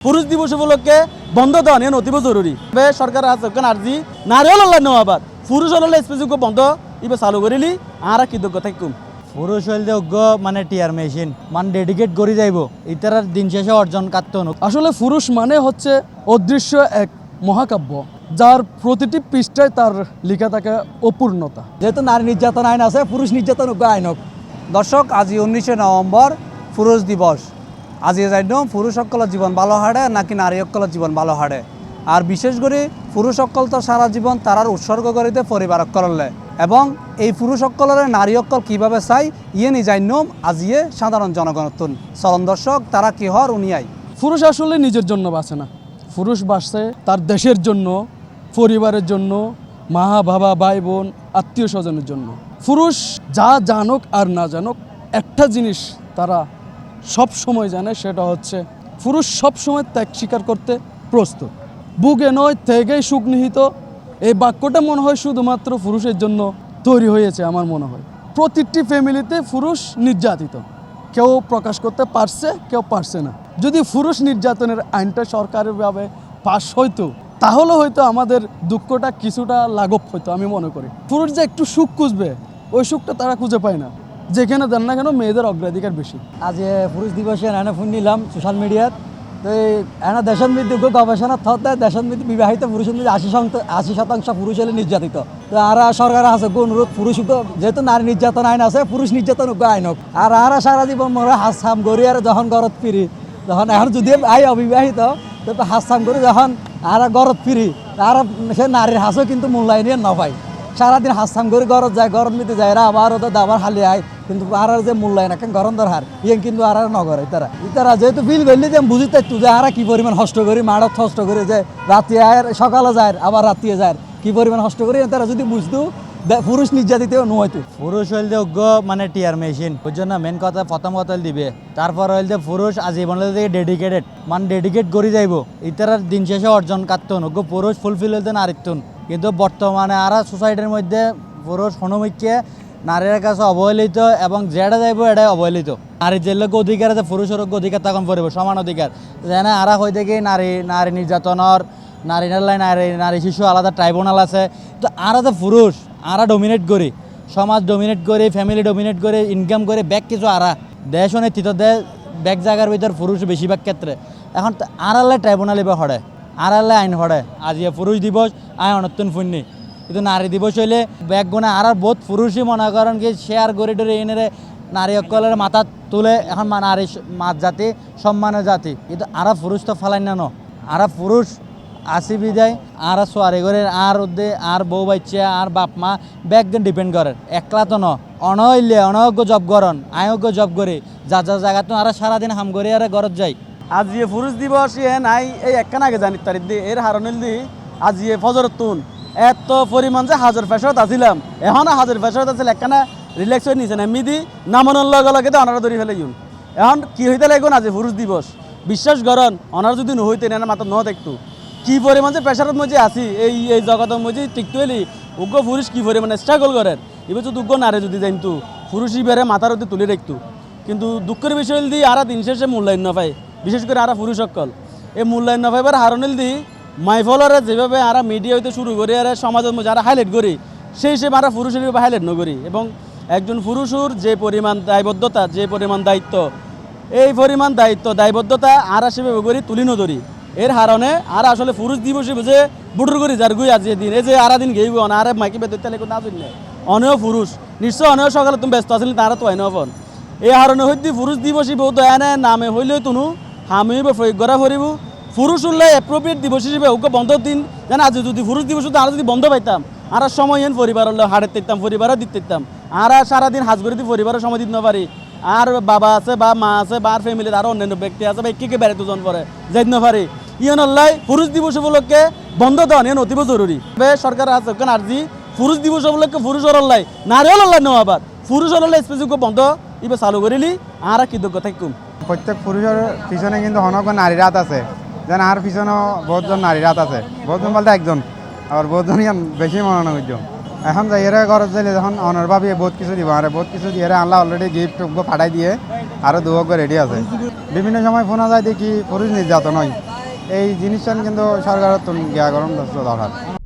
পুরুষ দিবস উপলক্ষে বন্ধ দেওয়া নিয়ে অতীব জরুরি সরকার আর্জি নারীও নেওয়াবাদ পুরুষ হলে স্পেসিফিক বন্ধ ইবে চালু করিলি আর কৃতজ্ঞ থাকুম পুরুষ হইলে অজ্ঞ মানে টিয়ার মেশিন মানে ডেডিকেট করে যাইব ইতার দিন শেষে অর্জন কাটতে আসলে পুরুষ মানে হচ্ছে অদৃশ্য এক মহাকাব্য যার প্রতিটি পৃষ্ঠায় তার লেখা থাকে অপূর্ণতা। যেহেতু নারী নির্যাতন আইন আছে পুরুষ নির্যাতন আইনক। দর্শক আজি 19 নভেম্বর পুরুষ দিবস। আজি জানো পুরুষ সকলের জীবন ভালো হারে নাকি নারী সকলের জীবন ভালো হারে আর বিশেষ করে পুরুষ সকল তো সারা জীবন তারার উৎসর্গ করে দিয়ে পরিবার সকলে এবং এই পুরুষ সকলের নারী সকল কীভাবে চাই ইয়ে নি জানোম আজিয়ে সাধারণ জনগণতন চলন দর্শক তারা কি হর উনিয়াই। পুরুষ আসলে নিজের জন্য বাঁচে না, পুরুষ বাঁচে তার দেশের জন্য, পরিবারের জন্য, মা বাবা ভাই বোন আত্মীয় স্বজনের জন্য। পুরুষ যা জানুক আর না জানুক একটা জিনিস তারা সব সময় জানে, সেটা হচ্ছে পুরুষ সব সময় ত্যাগ স্বীকার করতে প্রস্তুত। বুকে নয় ত্যাগেই সুখ নিহিত, এই বাক্যটা মনে হয় শুধুমাত্র পুরুষের জন্য তৈরি হয়েছে। আমার মনে হয় প্রতিটি ফ্যামিলিতে পুরুষ নির্যাতিত, কেউ প্রকাশ করতে পারছে কেউ পারছে না। যদি পুরুষ নির্যাতনের আইনটা সরকারিভাবে পাশ হইতো তাহলে হয়তো আমাদের দুঃখটা কিছুটা লাঘব হইতো। আমি মনে করি পুরুষ যে একটু সুখ খুঁজবে ওই সুখটা তারা খুঁজে পায় না, যেখানে দেন না কেন মেয়েদের অগ্রাধিকার বেশি। আজ পুরুষ দিবসে এনে ফোন নিলাম সোশ্যাল মিডিয়াত, তো এনে দেশের মধ্যে গবেষণা থতে দেশের মধ্যে বিবাহিত পুরুষের মধ্যে 80% পুরুষ হলে নির্যাতিত। তো আর সরকার আছে অনুরোধ পুরুষ যেহেতু নারী নির্যাতন আইন আছে পুরুষ নির্যাতন আইনক আর সারা জীবন মনে হাস হাম করি আর যখন গরত ফিরি তখন এখন যদি আই অবিবাহিত তো হাস হাম করি যখন আর গরত ফিরি আর সে নারীর হাসও কিন্তু মূল্যায়ন নপায়। সারাদিন হাসাম করে গরত যায়, গরম মিতে যায় এরা আবার ওদের দাবার হালি আয় কিন্তু আর যে মূল্যায়ন এখন গরম দরকার ইয়ে কিন্তু আর নগরে ইতারা যেহেতু ফিল করলে যে বুঝিতে যে আর কি পরিমাণ হষ্ট করি মাড়ত হষ্ট করে যে রাতে আয় সকালে যায় আবার রাতিয়ে যায় কি পরিমাণ হষ্ট করি তারা যদি বুঝতো পুরুষ নির্যাতিতেও নয়তো। পুরুষ হইলে অজ্ঞ মানে টিয়ার মেশিন ওই জন্য মেন কথা প্রথম কথা দিবে, তারপর হইলে পুরুষ আজীবন ডেডিকেটেড মানে ডেডিকেট করে যাইব ইতার দিন শেষে অর্জন কাটতো অজ্ঞ পুরুষ ফুলফিল হইতে নারীত্বন। কিন্তু বর্তমানে আর সোসাইটির মধ্যে পুরুষ হনুমিককে নারীর কাছে অবহেলিত এবং যেটা যাইব এটাই অবহেলিত। নারীর যে লোক অধিকার আছে পুরুষের অধিকার তখন পড়ব সমান অধিকার যেন আরা হয়ে থেকে নারী নির্যাতনের নারী নারী শিশু আলাদা ট্রাইব্যুনাল আছে। তো আরা যে পুরুষ আরা ডমিনেট করি সমাজ ডমিনেট করে ফ্যামিলি ডমিনেট করে ইনকাম করে ব্যাগ কিছু আরা দেশ নেতৃত্ব দেয় ব্যাগ জায়গার ভিতর পুরুষ বেশিরভাগ ক্ষেত্রে এখন আড়ালে ট্রাইব্যুনাল এবার হড়ে আড়ালে আইন হড়ে। আজ পুরুষ দিবস আয় অনতুন ফুন্নি কিন্তু নারী দিবস হইলে ব্যাগ গুণে আর বহুত পুরুষই মনে করেন কি শেয়ার করে ডরে এনে নারী সকলের মাথা তুলে এখন নারী মাত জাতি সম্মানের জাতি কিন্তু আরা পুরুষ তো ফালাই না আরা পুরুষ আসি বিদায় আর সোয়ারি করে আর উদ্দে আর বউ বাচ্চা আর বাপ মা ব্যাগদিন ডিপেন্ড করেন একলা তো অনহইলে অনজ্ঞ জব করন আয়োগ্য জব করে যা জায়গা তো আর সারাদিন হাম করে আর ঘরত যাই। আজ পুরুষ দিবস নাই এই একখান আগে জানি তারিখ দি এর হারণিল দি আজ ফজরত তুন এত পরিমাণ যে হাজার ফেসরত আসিলাম এখন হাজার ফেসরত আছিল একখানা রিল্যাক্স হয়ে নিছে না মিদি নামানোর লগে লগে অনারা ধরি ফেলে ইউন এখন কি হইতে লাগবে আজ পুরুষ দিবস বিশ্বাস করেন অনার যদি নহইতে না মাত্র ন দেখতো কি পরিমাণ যে প্রেশারত মধ্যে আসি এই জগতের মধ্যে টিকতে এলি উগ্র পুরুষ কি পরিমাণে স্ট্রাগল করেন এবার যদি উগ্র নারে যদি জানতো পুরুষ ইবারে মাথার মধ্যে তুলে রাখতো কিন্তু দুঃখের বিষয় দিয়ে আর দিন শেষে মূল্যায়ন না পায় বিশেষ করে আর পুরুষ সকল এই মূল্যায়ন না পাইবার হারণিল দি মাইফলরে যেভাবে আর মিডিয়া হইতে শুরু করি আর সমাজের মধ্যে আর হাইলাইট করি সেই হিসেবে আর পুরুষের হাইলাইট নকরি এবং একজন পুরুষের যে পরিমাণ দায়বদ্ধতা যে পরিমাণ দায়িত্ব এই পরিমাণ দায়বদ্ধতা আর সেভাবে করি তুলি নধরি এর হারণে আর আসলে পুরুষ দিবসে বুঝে বুটুর করি যার গুই আজ দিন এই যে আর দিন গেই গো আর মাইকি বেদতে না শুনলে অনেক পুরুষ নিশ্চয় অনেক সকালে তুমি ব্যস্ত আসলে তারা তো হয় না ফোন এই হারণে হইতে পুরুষ দিবসী বহুত এনে নামে হইলে তুনু হামি প্রয়োগ করা ফুরিব পুরুষ উল্লাই এপ্রোপ্রিয়েট দিবস হিসেবে ওকে বন্ধ দিন যেন আজ যদি পুরুষ দিবস আর যদি বন্ধ পাইতাম আর সময় এন পরিবার হাড়ে দিতাম পরিবারও দিতে দিতাম আর সারাদিন হাজ করে দিয়ে পরিবারও সময় দিতে না পারি আর বাবা আছে বা মা আছে বা আর ফ্যামিলির আরও অন্যান্য ব্যক্তি আছে বা কে বেড়াতে জন পরে যাইতে না পারি ইয়ন অল্লাই পুরুষ দিবস উপলক্ষে বন্ধ দেওয়া নিয়ে অতীব জরুরি সরকার আছে আর্জি পুরুষ দিবস উপলক্ষে পুরুষ অল্লাই নারীও অল্লাই নেওয়াবাদ পুরুষ অল্লাই স্পেসিফিক বন্ধ ইবে চালু করিলি আর কৃতজ্ঞ থাকুম। প্রত্যেক পুরুষের পিছনে কিন্তু অনেক নারী রাত আছে যেন আর পিছনেও বহুতজন নারী রাত আছে বহুতজন বলতে একজন আবার বহুতজনই বেশি মনে করছো এখন যাই এরা ঘর যাইলে যখন অনার ভাবি বহুত কিছু দিব আর বহুত কিছু দিয়ে আল্লাহ অলরেডি গিফট ফাটাই দিয়ে আরও দুয়োগ্য রেডি আছে। বিভিন্ন সময় ফোনা যায় দেখি পুরুষ নির্যাতন হয় এই জিনিসটা কিন্তু সরকারের গিয়া গরম দরকার